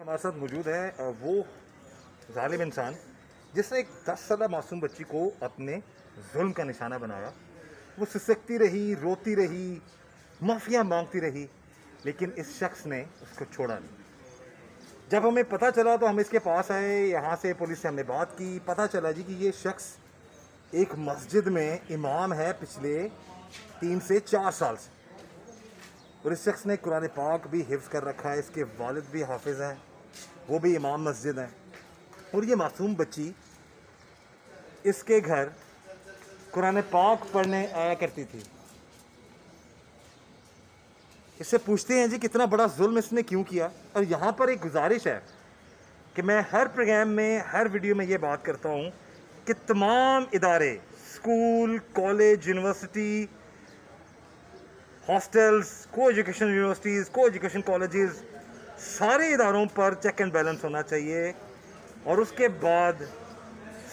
हमारे साथ मौजूद है वो जालिम इंसान जिसने एक 10 साल मासूम बच्ची को अपने जुल्म का निशाना बनाया। वो सिसकती रही, रोती रही, माफ़िया मांगती रही, लेकिन इस शख्स ने उसको छोड़ा नहीं। जब हमें पता चला तो हम इसके पास आए, यहाँ से पुलिस से हमने बात की। पता चला जी कि ये शख्स एक मस्जिद में इमाम है पिछले 3 से 4 साल से, और इस शख्स ने कुरान पाक भी हिफ्ज़ कर रखा है। इसके वालिद भी हाफिज़ हैं, वो भी इमाम मस्जिद हैं, और ये मासूम बच्ची इसके घर कुरान पाक पढ़ने आया करती थी। इससे पूछते हैं जी कितना बड़ा जुल्म इसने क्यों किया। और यहाँ पर एक गुजारिश है कि मैं हर प्रोग्राम में, हर वीडियो में ये बात करता हूँ कि तमाम इदारे, स्कूल, कॉलेज, यूनिवर्सिटी, हॉस्टल्स, को एजुकेशन यूनिवर्सिटीज़, को एजुकेशन कॉलेजेस, सारे इदारों पर चेक एंड बैलेंस होना चाहिए। और उसके बाद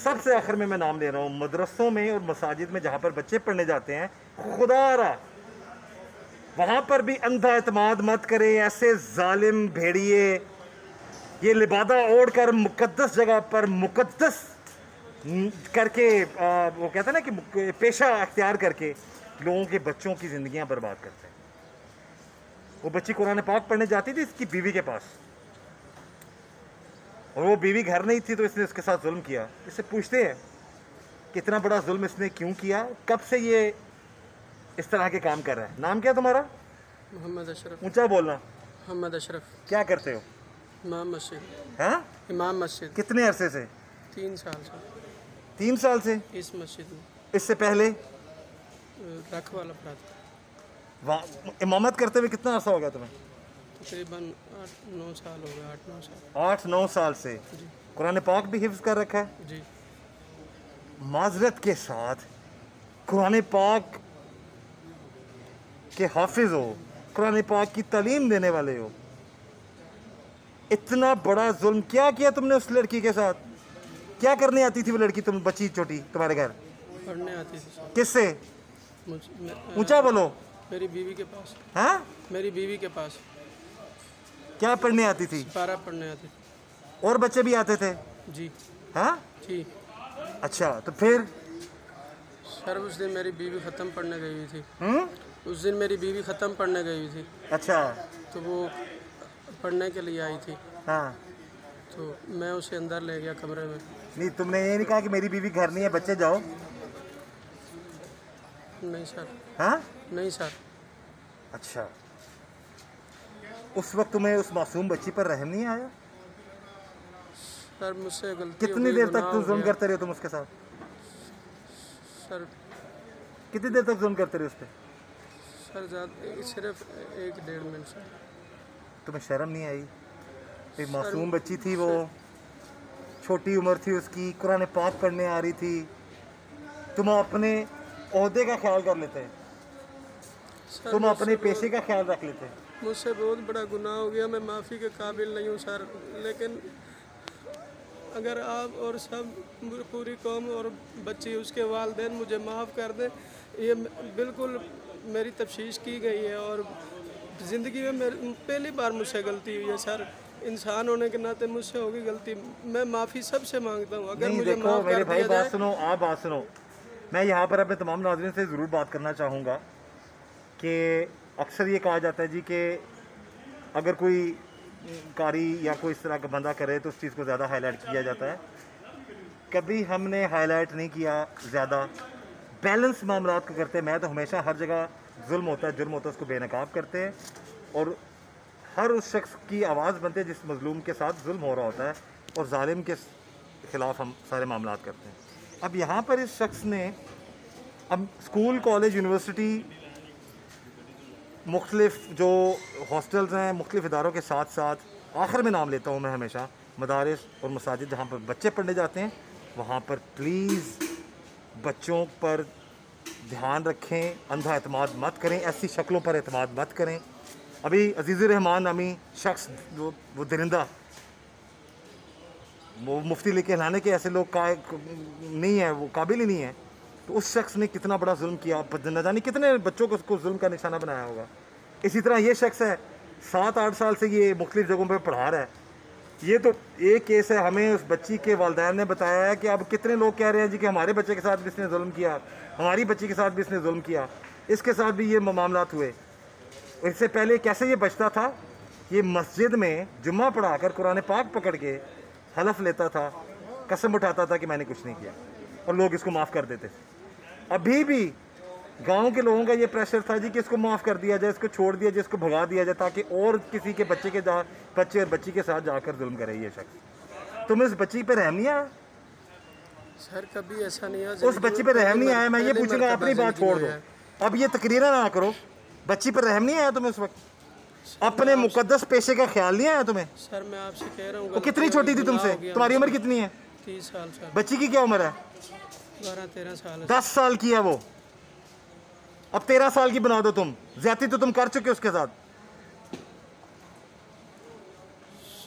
सबसे आखिर में मैं नाम ले रहा हूँ, मदरसों में और मसाजिद में जहाँ पर बच्चे पढ़ने जाते हैं, खुदारा वहाँ पर भी अंधा एतमाद मत करें। ऐसे जालिम भेड़िए ये लिबादा ओढ़ कर मुकद्दस जगह पर मुकद्दस करके वो कहते हैं ना कि पेशा अख्तियार करके लोगों के बच्चों की ज़िंदगियाँ बर्बाद करते हैं। वो बच्ची कुरान पाक पढ़ने जाती थी इसकी बीवी के पास, और वो बीवी घर नहीं थी तो इसने उसके साथ जुल्म किया। इससे पूछते हैं कितना बड़ा जुल्म इसने क्यों किया, कब से ये इस तरह के काम कर रहा है। नाम क्या तुम्हारा? मोहम्मद अशरफ। ऊंचा बोलना। मोहम्मद अशरफ। क्या करते हो? इमाम मस्जिद। हाँ, इमाम मस्जिद। कितने अरसे से? 3 साल से। 3 साल से इस मस्जिद में। इससे पहले रख वाला पढ़ा वहाँ इमामत करते हुए कितना अरसा हो गया तुम्हें? तकरीबन 8-9 साल हो गए। 8-9 साल। 8-9 साल से जी। कुरान पाक भी हिफ्ज़ कर रखा है? जी। माजरत के साथ कुरान पाक के हाफिज हो, कुरान पाक की तालीम देने वाले हो, इतना बड़ा जुल्म क्या किया तुमने उस लड़की के साथ? क्या करने आती थी वो लड़की, तुम बच्ची छोटी तुम्हारे घर? पढ़ने आती थी। किससे? ऊंचा बोलो। मेरी बीवी के पास। हाँ, मेरी बीवी के पास। क्या पढ़ने आती थी? पारा पढ़ने आती थी। और बच्चे भी आते थे? जी। हाँ जी। अच्छा, तो फिर? सर उस दिन मेरी बीवी ख़त्म पढ़ने गई हुई थी। उस दिन मेरी बीवी ख़त्म पढ़ने गई हुई थी। अच्छा। तो वो पढ़ने के लिए आई थी। हाँ, तो मैं उसे अंदर ले गया कमरे में। नहीं, तुमने ये नहीं कहा कि मेरी बीवी घर नहीं है, बच्चे जाओ? नहीं सर। हाँ, नहीं सर। अच्छा, उस वक्त तुम्हें उस मासूम बच्ची पर रहम नहीं आया? सर मुझसे गलती हो कितनी गई, देर तक गुनाह तुम हो जुल्म गया। करते रहे तुम उसके साथ? सर कितनी देर तक जुल्म करते रहे उस पर? सर सिर्फ 1-1.5 मिनट सर। तुम्हें शर्म नहीं आई? एक मासूम बच्ची थी, वो छोटी उम्र थी उसकी, कुरान पाक पढ़ने आ रही थी, तुम अपने ओहदे का ख्याल कर लेते, सर तुम अपने मुझसे पेशे का ख्याल रख लेते। मुझसे बहुत बड़ा गुनाह हो गया, मैं माफ़ी के काबिल नहीं हूँ सर। लेकिन अगर आप और सब पूरी कौम और बच्ची उसके वालिदैन मुझे माफ़ कर दें। ये बिल्कुल मेरी तफ्शीश की गई है और ज़िंदगी में मेरी पहली बार मुझसे गलती हुई है सर। इंसान होने के नाते मुझसे होगी गलती, मैं माफ़ी सबसे मांगता हूँ। अगर मुझे देखो माफ़ मेरे कर भाई, दिया बात जाए। सुनो, आप बात सुनो। मैं यहाँ पर अपने तमाम नाज़रीन से ज़रूर बात करना चाहूँगा कि अक्सर ये कहा जाता है जी कि अगर कोई कारी या कोई इस तरह का बंदा करे तो उस चीज़ को ज़्यादा हाईलाइट किया जाता है। कभी हमने हाईलाइट नहीं किया, ज़्यादा बैलेंस मामलात को करते हैं। मैं तो हमेशा हर जगह जुल्म होता है, जुर्म होता है, उसको बेनकाब करते हैं और हर उस शख्स की आवाज़ बनते हैं जिस मजलूम के साथ जुल्म हो रहा होता है, और जालिम के ख़िलाफ़ हम सारे मामलात करते हैं। अब यहाँ पर इस शख्स ने अब स्कूल, कॉलेज, यूनिवर्सिटी, मुख्तलिफ जो हॉस्टल्स हैं, मुख्तलिफ इदारों के साथ साथ आखिर में नाम लेता हूँ मैं हमेशा मदारिस और मसाजिद जहाँ पर बच्चे पढ़ने जाते हैं, वहाँ पर प्लीज़ बच्चों पर ध्यान रखें, अंधा एतमाद मत करें, ऐसी शक्लों पर एतमाद मत करें। अभी अजीज़ुर रहमान नामी शख्स, वो दरिंदा, वो मुफ्ती लेके लाने के ऐसे लोग नहीं है, वो काबिल ही नहीं है। तो उस शख्स ने कितना बड़ा जुल्म किया, न जाने कितने बच्चों को उसको जुल्म का निशाना बनाया होगा। इसी तरह ये शख्स है 7-8 साल से ये मुख्तलिफ जगहों पर पढ़ा रहा है, ये तो एक केस है, हमें उस बच्ची के वालिदैन ने बताया है कि अब कितने लोग कह रहे हैं जी कि हमारे बच्चे के साथ भी इसने जुल्म किया, हमारी बच्ची के साथ भी इसने जुल्म किया, इसके साथ भी ये मामलात हुए। इससे पहले कैसे ये बचता था, ये मस्जिद में जुम्मा पढ़ाकर कुरान पाक पकड़ के हलफ लेता था, कसम उठाता था कि मैंने कुछ नहीं किया, और लोग इसको माफ़ कर देते थे। अभी भी गांव के लोगों का ये प्रेशर था जी कि इसको माफ़ कर दिया जाए, इसको छोड़ दिया जाए, इसको भगा दिया जाए, ताकि और किसी के बच्चे और बच्ची के साथ जाकर जुल्म करे ये शख्स। तुम्हें उस बच्ची पे रहम नहीं आया? सर कभी ऐसा नहीं है, उस बच्ची पे रहम नहीं आया? मैं ये पूछूंगा, अपनी बात छोड़ दो, अब ये तकरीरा ना करो। बच्ची पर रहम नहीं आया तुम्हें उस वक्त? अपने मुकद्दस पेशे का ख्याल नहीं आया तुम्हें? सर मैं आपसे कह रहा हूँ, वो कितनी छोटी थी तुमसे? तुम्हारी उम्र कितनी है? 30 साल सर। बच्ची की क्या उम्र है? 12-13 साल है। 10 साल की है वो, अब 13 साल की बना दो तुम। ज्यादती तो तुम कर चुके उसके साथ।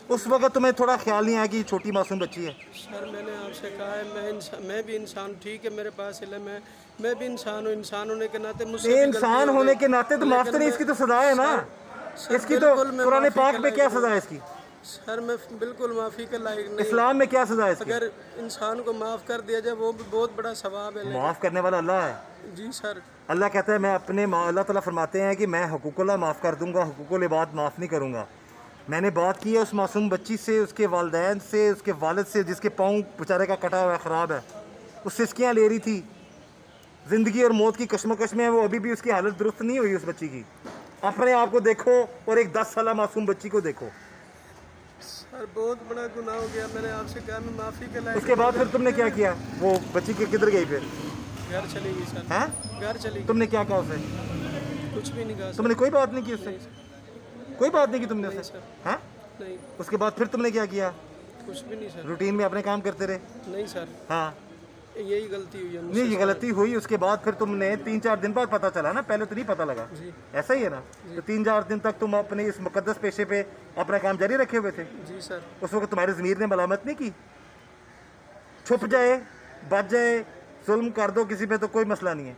उस वक्त तुम्हें थोड़ा ख्याल नहीं आया कि छोटी मासूम बच्ची है? सर मैंने आपसे कहा है, मैं भी इंसान, ठीक है मेरे पास इल्म है, मैं भी इंसान हूँ, इंसान होने के नाते मुझसे इंसान होने के नाते तो माफ तो नहीं, इसकी तो सजा है ना। इसकी तो कुरान पाक में क्या सजा है इसकी? सर मैं बिल्कुल माफ़ी के लायक नहीं। इस्लाम में क्या सजा है इसकी? अगर इंसान को माफ़ कर दिया जाए वो भी बहुत बड़ा सवाब है। माफ़ करने वाला अल्लाह है। जी सर। अल्लाह कहता है मैं अपने अल्लाह ताला फरमाते हैं कि मैं हुकूकुल्लाह माफ़ कर दूंगा, हुकूकुल इबाद माफ़ नहीं करूंगा। मैंने बात की है उस मासूम बच्ची से, उसके वालिदैन से, उसके वालिद से, जिसके पाँव बेचारे का कटा हुआ ख़राब है, वो सिसकियाँ ले रही थी, ज़िंदगी और मौत की कश्मकश में है वो, अभी भी उसकी हालत दुरुस्त नहीं हुई उस बच्ची की। अपने आप को देखो और एक 10 साल मासूम बच्ची को देखो। सर बहुत बड़ा गुनाह हो गया, मैंने आपसे कहा मैं माफ़ी के लायक। उसके बाद फिर तुमने क्या किया? वो बच्ची के किधर गई फिर? घर चली गई सर। हैं? घर चली गई। तुमने क्या कहा उसे? कुछ भी नहीं कहा। तुमने कोई बात नहीं की उससे? कोई बात नहीं की तुमने उससे? हैं? नहीं। उसके बाद फिर तुमने क्या किया? कुछ भी नहीं सर। रूटीन में अपने काम करते रहे? नहीं सर। हाँ, यही गलती हुई है। नहीं ये गलती हुई। उसके बाद फिर तुमने 3-4 दिन बाद पता चला ना, पहले तो नहीं पता लगा? जी। ऐसा ही है ना? तो 3-4 दिन तक तुम अपने इस मुकद्दस पेशे पे अपना काम जारी रखे हुए थे? जी सर। उस वक्त तुम्हारे ज़मीर ने मलामत नहीं की? छुप जाए, बच जाए, जुल्म कर दो किसी पे तो कोई मसला नहीं है।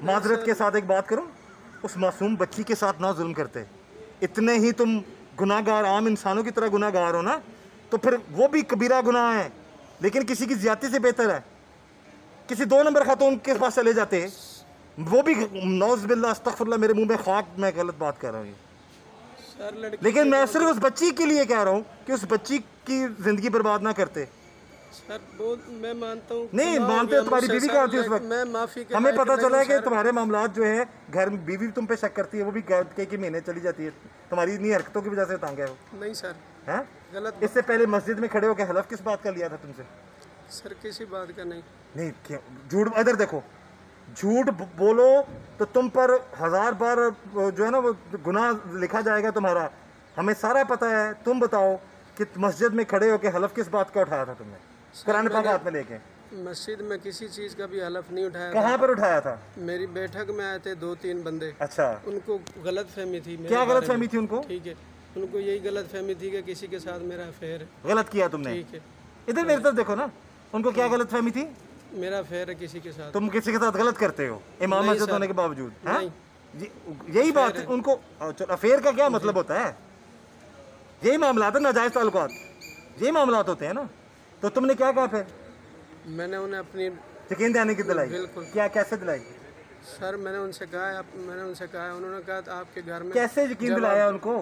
माजरत के साथ एक बात करूं, उस मासूम बच्ची के साथ ना जुल्म करते। इतने ही तुम गुनाहगार, आम इंसानों की तरह गुनाहगार हो ना, तो फिर वो भी कबीरा गुनाह है, लेकिन किसी की ज्यादती से बेहतर है। किसी 2 नंबर खातून के पास चले जाते हैं, वो भी नौज़ बिल्लाह अस्तगफिरुल्लाह, मेरे मुंह में खाक, मैं गलत बात कर रहा हूँ सर। लड़की लेकिन मैं सिर्फ उस बच्ची के लिए कह रहा हूँ कि उस बच्ची की ज़िंदगी बर्बाद ना करते। सर बहुत मैं मानता हूँ। नहीं मानते, तुम्हारी बीवी कहाँ थी उस वक्त? मैं माफ़ी के हमें पता चला है कि तुम्हारे मामलात जो है, घर में बीवी तुम पे शक करती है, वो भी कई महीने चली जाती है, तुम्हारी इन्हीं हरकतों की वजह से तंग है वो। नहीं सर। हैं? गलत। इससे पहले मस्जिद में खड़े होकर हलफ किस बात का लिया था तुमसे? सर किसी बात का नहीं। नहीं क्यों झूठ? इधर देखो, झूठ बोलो तो तुम पर 1000 बार जो है ना वो गुनाह लिखा जाएगा तुम्हारा। हमें सारा पता है। तुम बताओ कि मस्जिद में खड़े होकर हलफ किस बात का उठाया था तुमने, कुरान पाक हाथ में लेके? मस्जिद में किसी चीज़ का भी हलफ नहीं उठाया। कहाँ पर उठाया था? मेरी बैठक में आए थे 2-3 बंदे। अच्छा, उनको गलत फहमी थी। क्या गलत फहमी थी उनको? ठीक है, उनको यही गलत फहमी थी कि किसी के साथ मेरा अफेयर है। गलत किया तुमने? ठीक है। इधर मेरे तरफ देखो ना, उनको क्या गलत फहमी थी? मेरा अफेयर है किसी के साथ। तुम किसी के साथ गलत करते हो इमाम मस्जिद होने के बावजूद? हैं? यही बात है उनको। अफेयर का क्या मतलब होता है? यही मामला है, नाजायज ताल्लुकात, यही मामलात होते हैं ना। तो तुमने क्या कहा फिर? मैंने उन्हें अपनी यकीन दिलाने की दिलाई? बिल्कुल। क्या, कैसे दिलाई? सर मैंने उनसे कहा, उन्होंने कहा आपके घर में। कैसे यकीन दिलाया उनको?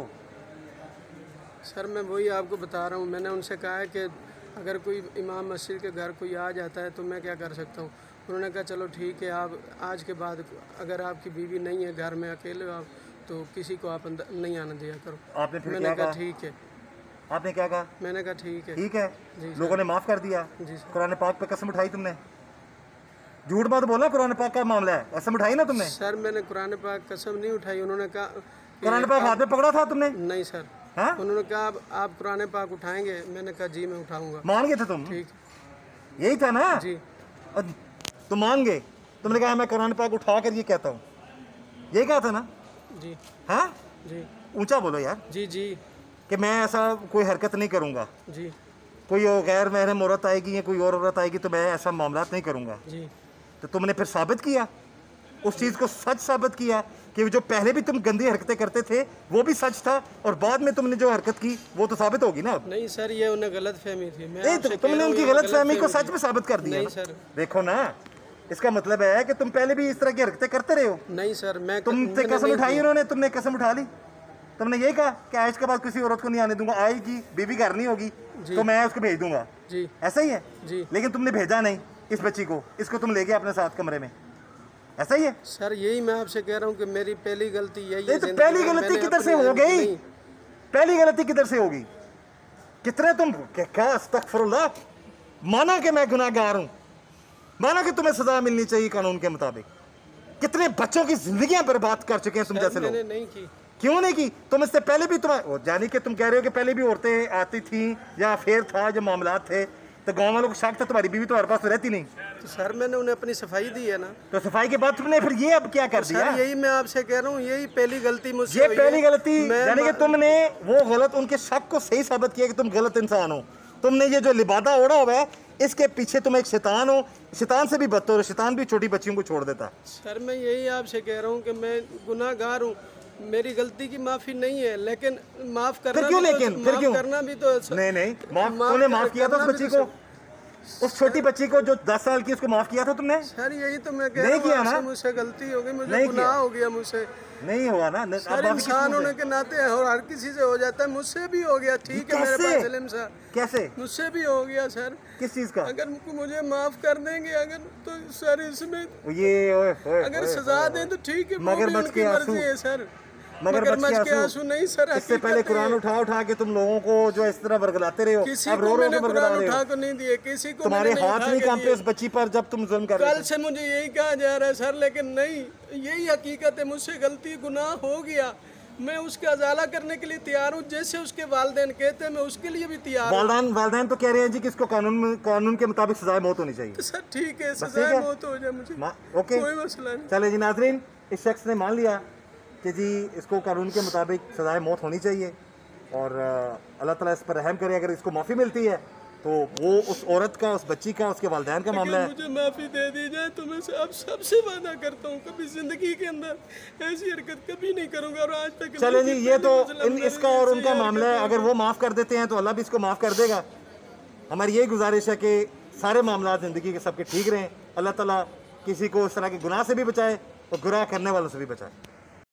सर मैं वही आपको बता रहा हूँ। मैंने उनसे कहा है कि अगर कोई इमाम मस्जिद के घर कोई आ जाता है तो मैं क्या कर सकता हूँ। उन्होंने कहा चलो ठीक है, आप आज के बाद अगर आपकी बीवी नहीं है घर में, अकेले हो आप, तो किसी को आप अंदर नहीं आने दिया करो। आपने फिर मैंने कहा ठीक है। आपने क्या कहा? मैंने कहा ठीक है। ठीक है, लोगों ने माफ़ कर दिया। जी सर। कुरान पाक पे कसम उठाई तुमने? झूठ मत बोला, कुरान पाक का मामला है, कसम उठाई ना तुमने? सर मैंने कुरान पाक कसम नहीं उठाई। उन्होंने कहा कुरान पाक हाथ में पकड़ा था तुमने? नहीं सर। हाँ? उन्होंने कहा आप कुरान पाक उठाएंगे? मैंने कहा जी मैं उठाऊंगा। मान गए थे तुम? ठीक, यही था ना? जी। तुम मान गए? तुमने कहा मैं कुरान पाक उठा कर ये कहता हूँ, यही कहा था ना? जी। हाँ जी। ऊंचा बोलो यार। जी जी। कि मैं ऐसा कोई हरकत नहीं करूँगा, जी। कोई गैर महरम औरत आएगी या कोई और औरत आएगी तो मैं ऐसा मामला नहीं करूँगा। जी। तो तुमने फिर साबित किया? उस चीज़ को सच साबित किया कि जो पहले भी तुम गंदी हरकतें करते थे वो भी सच था, और बाद में तुमने जो हरकत की वो तो साबित होगी ना। नहीं सर, ये उन्हें गलत फहमी थी। नहीं, तुमने उनकी गलत फहमी को सच में साबित कर दिया। नहीं सर, देखो ना, इसका मतलब है कि तुम पहले भी इस तरह की हरकतें करते रहे हो। नहीं सर, मैं तुमसे कसम उठाई उन्होंने, तुमने कसम उठा ली, तुमने यही कहा कि आज के बाद किसी औरत को नहीं आने दूंगा, आएगी बीवी घर नहीं होगी तो मैं उसको भेज दूंगा जी, ऐसा ही है जी। लेकिन तुमने भेजा नहीं इस बच्ची को, इसको तुम ले गए अपने साथ कमरे में, ऐसा ही है सर। यही मैं आपसे कह रहा हूँ कि मेरी पहली गलती यही है। तो पहली गलती किधर से हो गई? पहली गलती किधर से होगी? कितने तुम क्या अस्तगफिरुल्लाह, माना कि मैं गुनाहगार हूं, माना कि तुम्हें सजा मिलनी चाहिए कानून के मुताबिक, कितने बच्चों की जिंदगियां बर्बाद कर चुके हैं तुम जैसे लोग। नहीं की। क्यों नहीं की? तुम इससे पहले भी जानी कि तुम कह रहे हो कि पहले भी औरतें आती थी या अफेयर था, जो मामला थे, तो गांव वालों को शक था तुम्हारी बीवी तुम्हारे पास तो रहती नहीं। तो सर मैंने उन्हें अपनी सफाई दी है ना। तो सफाई के बाद तुमने फिर ये अब क्या कर दिया? सर यही मैं आपसे कह रहा हूँ, यही पहली गलती मुझसे ये हुई पहली है। गलती, यानी कि तुमने वो गलत, उनके शक को सही साबित किया कि तुम गलत इंसान हो। तुमने ये जो लिबादा ओढ़ा हुआ है इसके पीछे तुम एक शैतान हो, शैतान से भी बदतर हो, शैतान भी छोटी बच्चियों को छोड़ देता। सर मैं यही आपसे कह रहा हूँ कि मैं गुनाहगार हूँ, मेरी गलती की माफी नहीं है, लेकिन माफ करना क्यों? भी लेकिन तो, फिर माफ क्यों? करना भी तो नहीं, तुमने माफ किया था उस बच्ची को, उस छोटी बच्ची को जो 10 साल की, उसको माफ किया था तुमने? सर यही तो मैं कह रहा हूँ, मुझसे गलती हो गई, मुझे गुनाह हो गया, मुझसे नहीं हुआ ना। सर इंसान होने के नाते और हर किसी से हो जाता है, मुझसे भी हो गया, ठीक है मेरे पास इल्म सर। कैसे? मुझसे भी हो गया सर। किस चीज का? अगर मुझे माफ कर देंगे अगर, तो सर इसमें ये अगर सजा दें तो ठीक है, मगरमच्छ के आंसू है सर। मगरमच्छ के आंसू नहीं सर, इससे पहले कुरान उठा के तुम लोगों को जो इस तरह वर्गलाते रहे हो, किसी को मैंने कुरान उठा कर नहीं दिए, किसी को तुम्हारे हाथ नहीं कांपे उस बच्ची पर जब तुम जुल्म कर रहे थे? कल से मुझे यही कहा जा रहा है सर, लेकिन नहीं, यही हकीकत है, मुझसे गलती गुनाह हो गया, मैं उसका अजाला करने के लिए तैयार हूँ, जैसे उसके वालिदैन कहते हैं मैं उसके लिए भी तैयार हूँ। वालिदैन तो कह रहे हैं जी कि इसको कानून के मुताबिक सजाए मौत होनी चाहिए। तो सर ठीक है, सजाए मौत हो जाए मुझे, ओके, कोई मसला नहीं। चले जी नाजरीन, इस शख्स ने मान लिया कि जी इसको कानून के मुताबिक सजाए मौत होनी चाहिए, और अल्लाह ताला इस पर रहम करे। अगर इसको माफ़ी मिलती है तो वो उस औरत का, उस बच्ची का, उसके वालिदैन का मामला है। मुझे माफ़ी दे दी जाए तो मैं अब सबसे वादा करता हूँ कभी ज़िंदगी के अंदर ऐसी हरकत कभी नहीं करूँगा, और आज तक। चले जी, ये तो इसका और उनका मामला है, अगर वो माफ़ कर देते हैं तो अल्लाह भी इसको माफ़ कर देगा। हमारी यही गुजारिश है कि सारे मामला ज़िंदगी के सबके ठीक रहें, अल्लाह ताला किसी को इस तरह के गुनाह से भी बचाए और गुनाह करने वालों से भी बचाए।